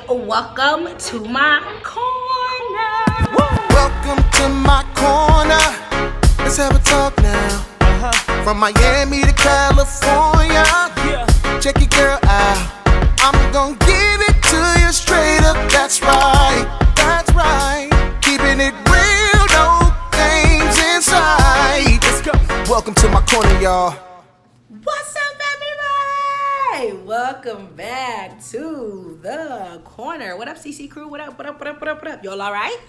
Welcome to my corner. Welcome to my corner. Let's have a talk now. From Miami to California. Check your girl out. I'm gonna give it to you straight up. That's right. That's right. Keeping it real, no games inside. Let's go. Welcome to my corner, y'all. What's up, everybody? Welcome back to the corner. What up, CC crew? What up? What up? What up? What up? What up? Y'all all right?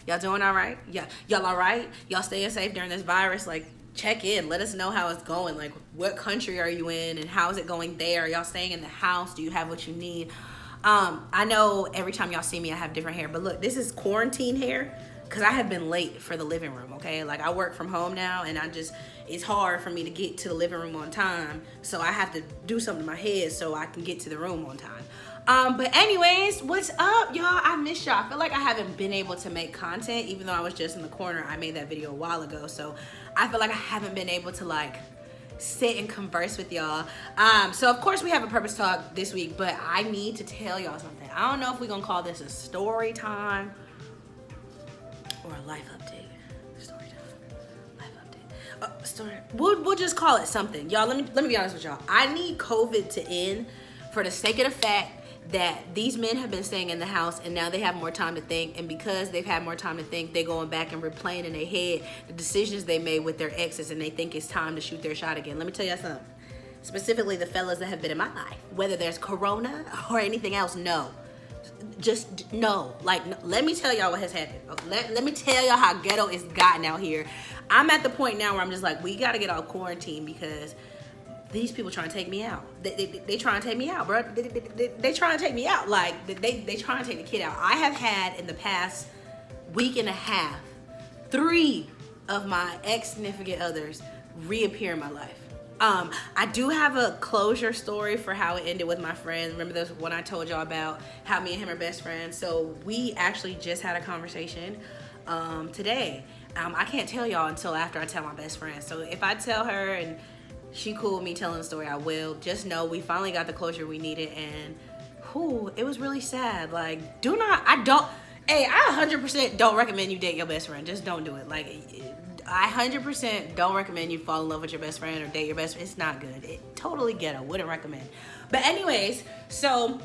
Y'all doing all right? Yeah, y'all all right? Y'all staying safe during this virus? Like, check in. Let us know how it's going. Like, what country are you in, and how is it going there? Are y'all staying in the house? Do you have what you need? I know every time y'all see me, I have different hair, but look, this is quarantine hair because I have been late for the living room. Okay, like I work from home now, and it's hard for me to get to the living room on time, so I have to do something to my head so I can get to the room on time. But anyways, what's up, y'all? I miss y'all. I feel like I haven't been able to make content, even though I was just in the corner. I made that video a while ago, so I feel like I haven't been able to like sit and converse with y'all. So of course we have a purpose talk this week, but I need to tell y'all something. I don't know if we're gonna call this a story time or a life update. Story time, life update. Story. We'll just call it something, y'all. Let me be honest with y'all. I need COVID to end for the sake of the fact that these men have been staying in the house and now they have more time to think, and because they've had more time to think, they're going back and replaying in their head the decisions they made with their exes, and they think it's time to shoot their shot again. Let me tell you something. Specifically the fellas that have been in my life, whether there's corona or anything else, no. Just no. Like, let me tell y'all what has happened. Let me tell y'all how ghetto it's gotten out here. I'm at the point now where I'm just like, we gotta get off quarantine because these people trying to take me out. They trying to take me out, bro. They trying to take me out. Like, they trying to take the kid out. I have had in the past week and a half, 3 of my ex-significant others reappear in my life. I do have a closure story for how it ended with my friend. Remember this one I told y'all about how me and him are best friends? So we actually just had a conversation today. I can't tell y'all until after I tell my best friend. So if I tell her and she cool with me telling the story, I will. Just know we finally got the closure we needed, and it was really sad. Like, I 100% don't recommend you date your best friend. Just don't do it. Like, I 100% don't recommend you fall in love with your best friend or date your best friend. It's not good. It totally ghetto. Wouldn't recommend. But anyways, so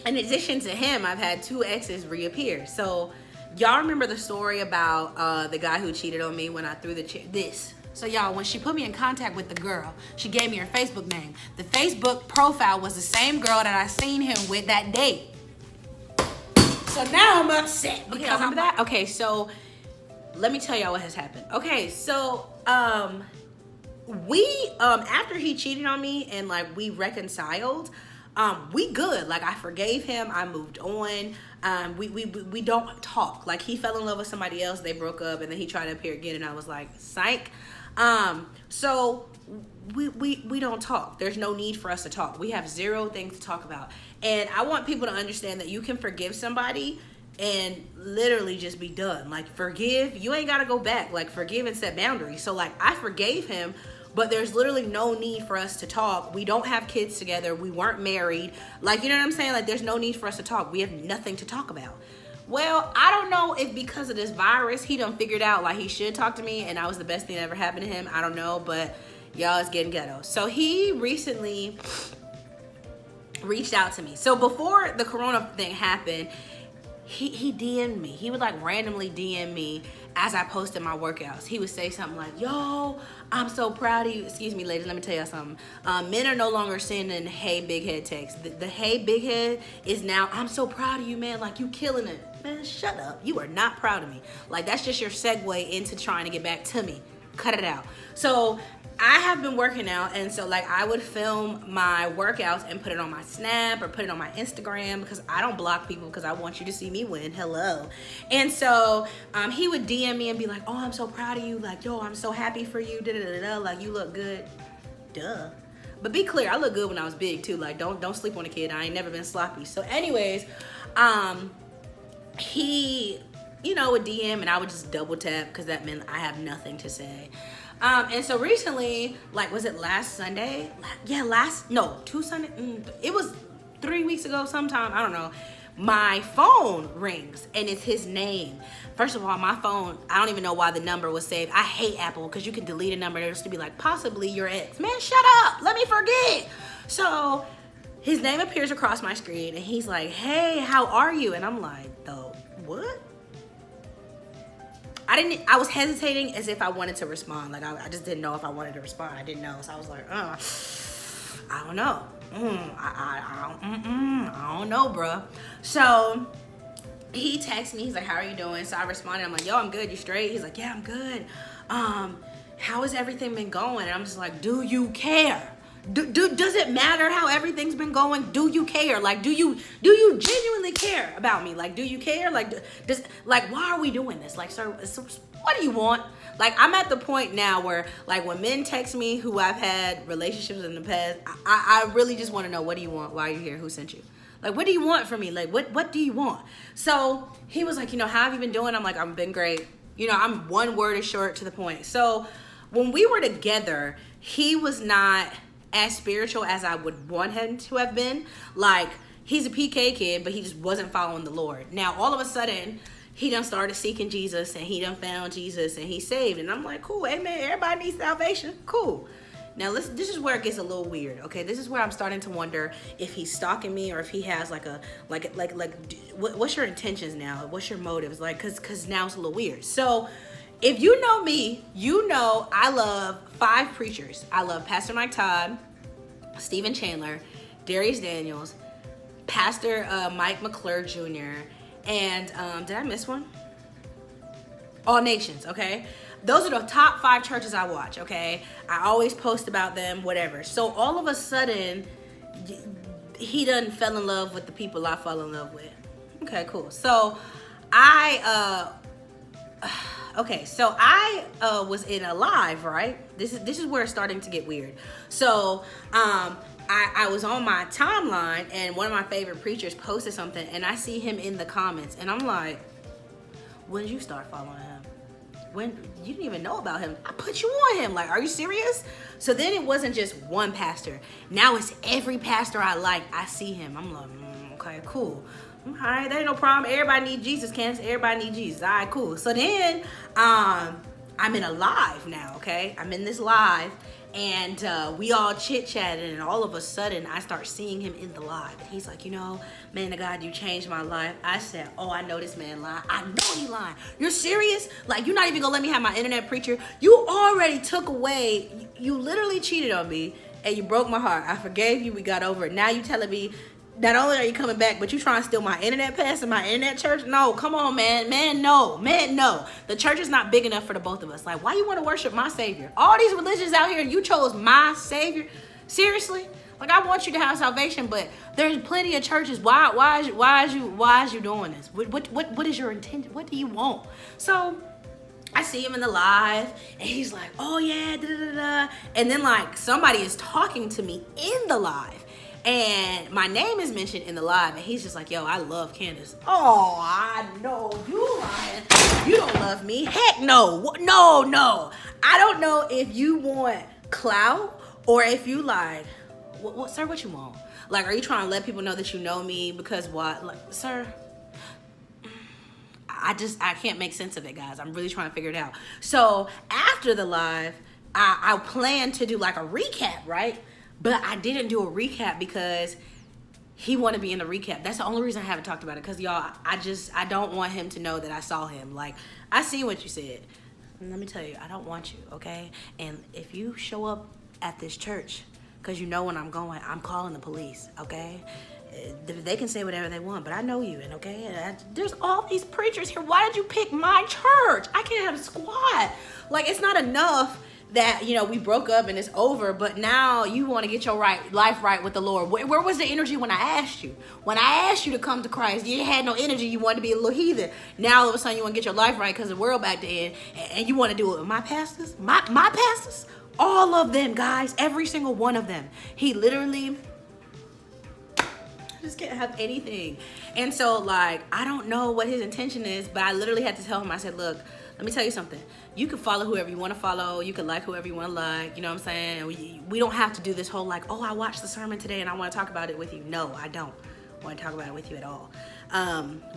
in addition to him, I've had 2 exes reappear. So y'all remember the story about the guy who cheated on me when I threw this. So y'all, when she put me in contact with the girl, she gave me her Facebook name. The Facebook profile was the same girl that I seen him with that day. So now I'm upset because remember that? Okay, so let me tell y'all what has happened. Okay, so we after he cheated on me and like we reconciled, we good. Like, I forgave him. I moved on. We don't talk. Like, he fell in love with somebody else. They broke up, and then he tried to appear again, and I was like, psych. So we don't talk. There's no need for us to talk. We have 0 things to talk about. And I want people to understand that you can forgive somebody and literally just be done. Like, forgive. You ain't got to go back. Like, forgive and set boundaries. So, like, I forgave him, but there's literally no need for us to talk. We don't have kids together. We weren't married. Like, you know what I'm saying? Like, there's no need for us to talk. We have nothing to talk about. Well, I don't know if because of this virus, he done figured out like he should talk to me and I was the best thing that ever happened to him. I don't know, but y'all, it's getting ghetto. So he recently reached out to me. So before the corona thing happened, he DM'd me. He would like randomly DM me as I posted my workouts. He would say something like, yo, I'm so proud of you. Excuse me, ladies, let me tell you something. Men are no longer sending hey big head text. The hey big head is now, I'm so proud of you, man. Like, you killing it. Man, shut up. You are not proud of me. Like, that's just your segue into trying to get back to me. Cut it out. So I have been working out, and so like I would film my workouts and put it on my Snap or put it on my Instagram because I don't block people because I want you to see me win. Hello. And so he would DM me and be like, oh, I'm so proud of you. Like, yo, I'm so happy for you. Da, da, da, da. Like, you look good. Duh. But be clear, I look good when I was big too. Like, don't sleep on a kid. I ain't never been sloppy. So anyways, he, would DM and I would just double tap because that meant I have nothing to say. And so recently, like, was it last Sunday? Yeah, 2 Sunday. It was 3 weeks ago sometime. I don't know. my phone rings and it's his name. First of all, my phone, I don't even know why the number was saved. I hate Apple because you can delete a number. There's to be like, possibly your ex. Man, shut up. Let me forget. So his name appears across my screen and he's like, hey, how are you? And I'm like, though, what? I was hesitating as if I wanted to respond. Like, I just didn't know if I wanted to respond. I didn't know. So I was like, I don't know. I don't know, bruh. So he texts me. He's like, how are you doing? So I responded. I'm like, yo, I'm good. You straight? He's like, yeah, I'm good. How has everything been going? And I'm just like, do you care? Does it matter how everything's been going? Do you care? Like, do you genuinely care about me? Like, do you care? Like, why are we doing this? Like, sir, what do you want? Like, I'm at the point now where, like, when men text me who I've had relationships in the past, I really just want to know, what do you want? Why are you here? Who sent you? Like, what do you want from me? Like, what do you want? So he was like, how have you been doing? I'm like, I've been great. I'm one word is short to the point. So when we were together, he was not as spiritual as I would want him to have been. Like, he's a PK kid, but he just wasn't following the Lord. Now, all of a sudden, he done started seeking Jesus, and he done found Jesus, and he's saved. And I'm like, cool, amen. Everybody needs salvation. Cool. Now, listen, this is where it gets a little weird, okay? This is where I'm starting to wonder if he's stalking me or if he has what's your intentions now? What's your motives? Like, cause now it's a little weird. So, if you know me, you know I love 5 preachers. I love Pastor Mike Todd, Stephen Chandler, Darius Daniels, Pastor Mike McClure Jr., and did I miss one? All Nations, okay? Those are the top 5 churches I watch, okay? I always post about them, whatever. So all of a sudden, he done fell in love with the people I fall in love with. Okay, cool. So I was in a live, right? This is where it's starting to get weird. So I was on my timeline and one of my favorite preachers posted something and I see him in the comments and I'm like, when did you start following him? When you didn't even know about him? I put you on him. Like, are you serious? So then it wasn't just one pastor. Now it's every pastor I like. I see him. I'm like, okay, cool. All right, that ain't no problem. Everybody need Jesus, Candace. Everybody need Jesus. All right, cool. So then I'm in a live now, okay? I'm in this live, and we all chit-chatted, and all of a sudden, I start seeing him in the live. And he's like, man of God, you changed my life. I said, oh, I know this man lying. I know he lying. You're serious? Like, you're not even gonna let me have my internet preacher? You already took away, you literally cheated on me, and you broke my heart. I forgave you, we got over it. Now you telling me, not only are you coming back, but you trying to steal my internet pass and my internet church? No, come on, man. Man, no. The church is not big enough for the both of us. Like, why you want to worship my Savior? All these religions out here, and you chose my Savior? Seriously? Like, I want you to have salvation, but there's plenty of churches. Why is you doing this? What is your intent? What do you want? So I see him in the live, and he's like, oh yeah, da-da-da-da. And then, like, somebody is talking to me in the live. And my name is mentioned in the live, and he's just like, yo, I love Candace. Oh, I know you lying. You don't love me. Heck no. No. I don't know if you want clout or if you like, what, sir, what you want? Like, are you trying to let people know that you know me? Because what? Like, sir, I can't make sense of it, guys. I'm really trying to figure it out. So after the live, I plan to do like a recap, right? But I didn't do a recap because he wanted to be in the recap. That's the only reason I haven't talked about it. Because, y'all, I don't want him to know that I saw him. Like, I see what you said. Let me tell you, I don't want you, okay? And if you show up at this church, because you know when I'm going, I'm calling the police, okay? They can say whatever they want, but I know you, and okay? There's all these preachers here. Why did you pick my church? I can't have a squad. Like, it's not enough that, we broke up and it's over, but now you want to get your life right with the Lord. Where was the energy when I asked you? When I asked you to come to Christ, you had no energy. You wanted to be a little heathen. Now all of a sudden you want to get your life right because the world back then, and you want to do it with my pastors? My pastors? All of them, guys. Every single one of them. He literally just can't have anything. And so, like, I don't know what his intention is, but I literally had to tell him, I said, look, let me tell you something. You can follow whoever you want to follow. You can like whoever you want to like. You know what I'm saying? We don't have to do this whole like, oh, I watched the sermon today and I want to talk about it with you. No, I don't want to talk about it with you at all.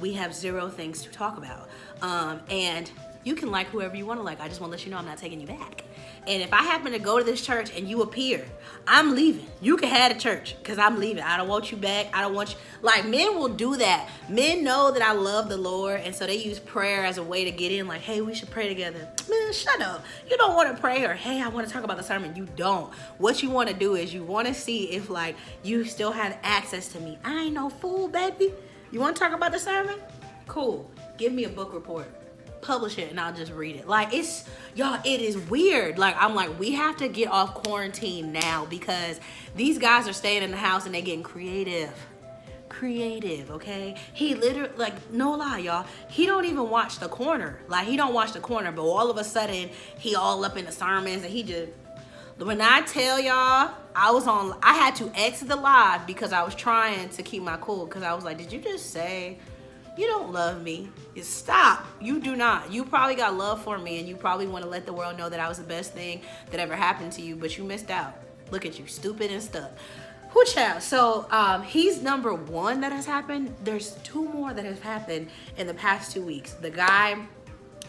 We have zero things to talk about. And you can like whoever you want to like. I just want to let you know I'm not taking you back. And if I happen to go to this church and you appear, I'm leaving. You can have the church because I'm leaving. I don't want you back. I don't want you. Like, men will do that. Men know that I love the Lord, and so they use prayer as a way to get in. Like, hey, we should pray together. Man, shut up. You don't want to pray, or hey, I want to talk about the sermon. You don't. What you want to do is you want to see if, like, you still have access to me. I ain't no fool, baby. You want to talk about the sermon? Cool. Give me a book report. Publish it and I'll just read it. Like, it's, y'all, it is weird. Like, I'm like, we have to get off quarantine now because these guys are staying in the house and they getting creative, okay? He literally, like, no lie, y'all, he don't even watch The Corner. Like, he don't watch The Corner, but all of a sudden he all up in the sermons and he just, when I tell y'all, I had to exit the live because I was trying to keep my cool, because I was like, did you just say you don't love me? Stop. You do not. You probably got love for me and you probably want to let the world know that I was the best thing that ever happened to you, but you missed out. Look at you, stupid and stuff. Whoo, child. So he's number one that has happened. There's two more that have happened in the past 2 weeks. The guy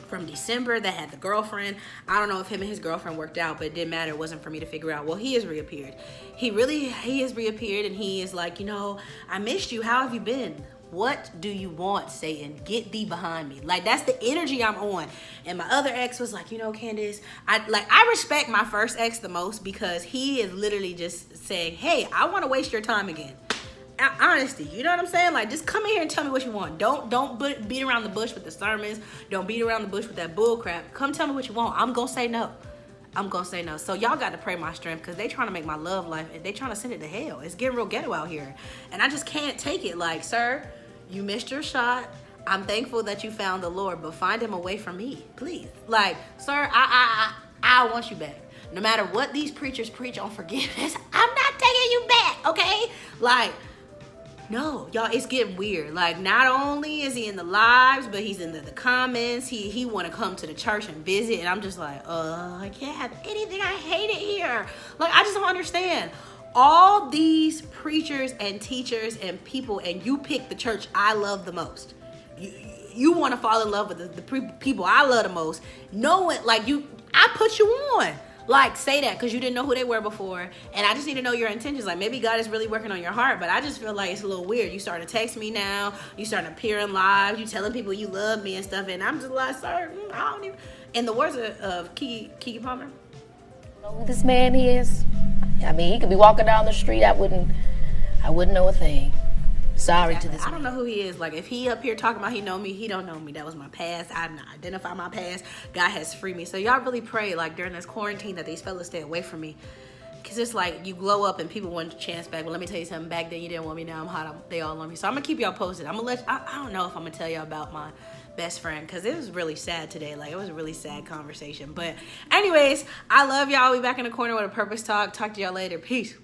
from December that had the girlfriend, I don't know if him and his girlfriend worked out, but it didn't matter. It wasn't for me to figure out. Well, he has reappeared. He has reappeared, and he is like, I missed you. How have you been? What do you want, Satan? Get thee behind me. Like, that's the energy I'm on. And my other ex was like, Candace, I respect my first ex the most because he is literally just saying, hey, I want to waste your time again. Honesty, you know what I'm saying? Like, just come in here and tell me what you want. Don't beat around the bush with the sermons. Don't beat around the bush with that bull crap. Come tell me what you want. I'm gonna say no. So y'all got to pray my strength because they trying to make my love life, and they trying to send it to hell. It's getting real ghetto out here, and I just can't take it. Like, sir, you missed your shot. I'm thankful that you found the Lord, but find him away from me, please. Like, sir, I want you back. No matter what these preachers preach on forgiveness, I'm not taking you back, okay? Like, no, y'all, it's getting weird. Like, not only is he in the lives, but he's in the comments. He want to come to the church and visit, and I'm just like, I can't have anything. I hate it here. Like, I just don't understand. All these preachers and teachers and people, and you pick the church I love the most. You want to fall in love with the people I love the most. Knowing, like, I put you on. Like, say that because you didn't know who they were before. And I just need to know your intentions. Like, maybe God is really working on your heart, but I just feel like it's a little weird. You starting to text me now. You starting to appear in live. You telling people you love me and stuff. And I'm just like, sir, I don't even. In the words of Keke Palmer. Know who this man is? I mean, he could be walking down the street. I wouldn't know a thing. Sorry to this man. I don't know who he is. Like, if he up here talking about he know me, he don't know me. That was my past. I didn't identify my past. God has freed me. So y'all really pray, like, during this quarantine that these fellas stay away from me. Because it's like you glow up and people want a chance back. Well, let me tell you something. Back then you didn't want me. Now I'm hot. They all want me. So I'm going to keep y'all posted. I'm going to let I don't know if I'm going to tell y'all about my best friend because it was really sad today. Like, it was a really sad conversation. But anyways, I love y'all. We back in the corner with a purpose talk. Talk to y'all later. Peace.